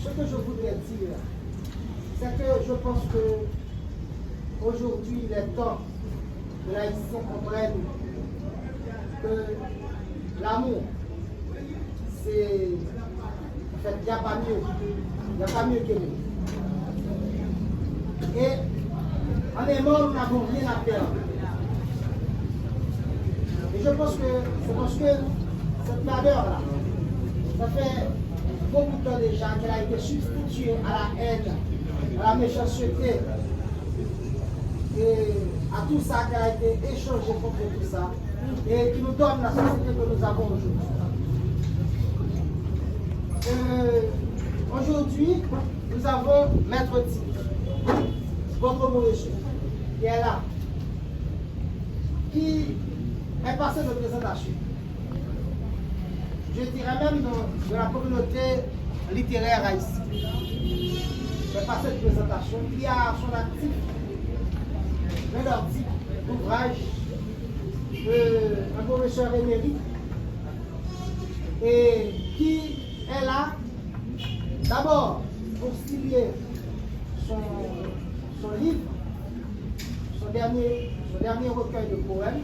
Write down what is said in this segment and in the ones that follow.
ce que je voudrais dire, c'est que je pense que aujourd'hui, il est temps que les Haïtiens comprennent que l'amour, c'est. En fait, il n'y a pas mieux. Il n'y a pas mieux qu'aimer. Et en aimant, nous n'avons rien à perdre. Et je pense que c'est parce que cette malheur-là, ça fait beaucoup de temps déjà qu'elle a été substituée à la haine, à la méchanceté, et à tout ça qu'elle a été échangée contre tout ça, et qui nous donne la société que nous avons aujourd'hui. Aujourd'hui, nous avons Maître Tite, votre monsieur, qui est là, qui est passé de présentation. Je dirais même de la communauté littéraire haïtienne. C'est passé de présentation, qui a son actif un article d'ouvrage d'un professeur émérite et qui est là d'abord pour signer son livre, son dernier recueil de poèmes,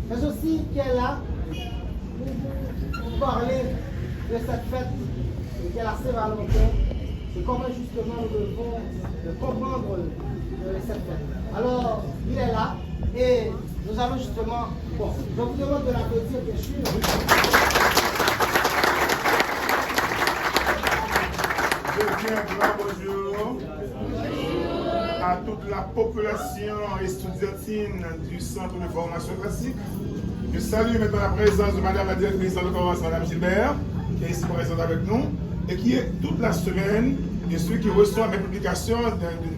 mais aussi qui est là pour parler de cette fête qui est la Saint-Valentin, et comment justement nous devons comprendre cette fête. Alors, il est là et nous allons justement, bon, je vous demande de l'applaudir bien sûr. Je dis un grand bonjour à toute la population estudiantine du Centre de formation classique. Je salue maintenant la présence de Madame la directrice de l'Occorrence, Madame Gilbert, qui est ici présente avec nous, et qui est toute la semaine, bien sûr, qui reçoit mes publications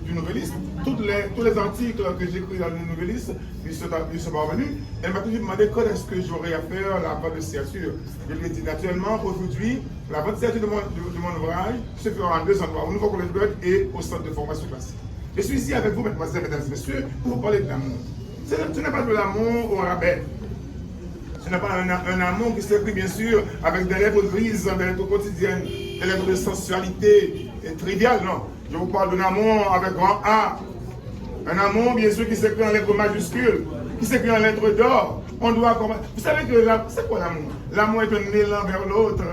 du Nouvelliste. Tous les articles que j'écris dans le Nouvelliste lui sont parvenus. Elle m'a toujours demandé quand est-ce que j'aurais à faire la vente de signature. Je lui ai dit naturellement, aujourd'hui, la vente de signature de mon ouvrage se fera en deux endroits, au Nouveau Collège Goethe et au Centre de formation classique. Je suis ici avec vous, mesdemoiselles, mesdames et messieurs, pour vous parler de l'amour. Ce n'est pas de l'amour au rabais. Ce n'est pas un amour qui s'écrit bien sûr avec des lettres grises, des lettres quotidiennes, des lettres de sensualité triviale, non. Je vous parle d'un amour avec grand A. Un amour bien sûr qui s'écrit en lettres majuscules, qui s'écrit en lettres d'or. On doit commencer. Vous savez que c'est quoi l'amour? L'amour est un élan vers l'autre.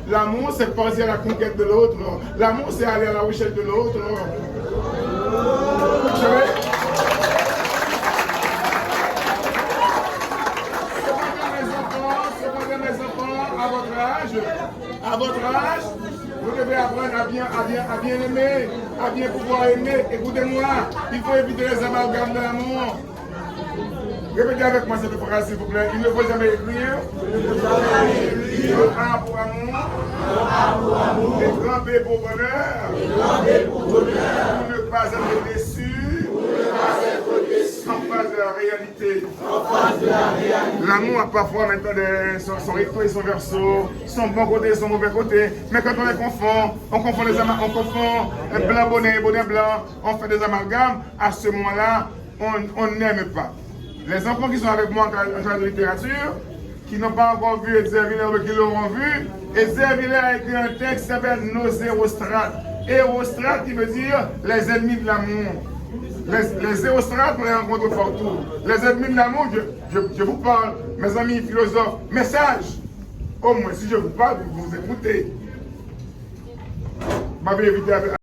L'amour c'est partir à la conquête de l'autre. L'amour c'est aller à la recherche de l'autre. Vous savez? À votre âge, vous devez apprendre à bien aimer, à bien pouvoir aimer. Écoutez-moi, il faut éviter les amalgames de l'amour. Répétez avec moi cette phrase, s'il vous plaît. Il ne faut jamais écrire. Le A pour amour. Le grand B pour bonheur. Pour ne pas être déçu. En face de la réalité. L'amour a parfois maintenant son recto et son verso, son bon côté et son mauvais côté. Mais quand on les confond, on confond un blanc bonnet, bonnet blanc, on fait des amalgames. À ce moment-là, on n'aime pas. Les enfants qui sont avec moi en classe de littérature, qui n'ont pas encore vu Zerviller, mais qui l'auront vu, et Zerviller a écrit un texte qui s'appelle Nos hérostrates. Hérostrates qui veut dire les ennemis de l'amour. Les hérostrates, on les rencontre partout. Les ennemis de l'amour, je vous parle, mes amis philosophes, message. Au moins, si je vous parle, vous écoutez. Vous m'avez évité avec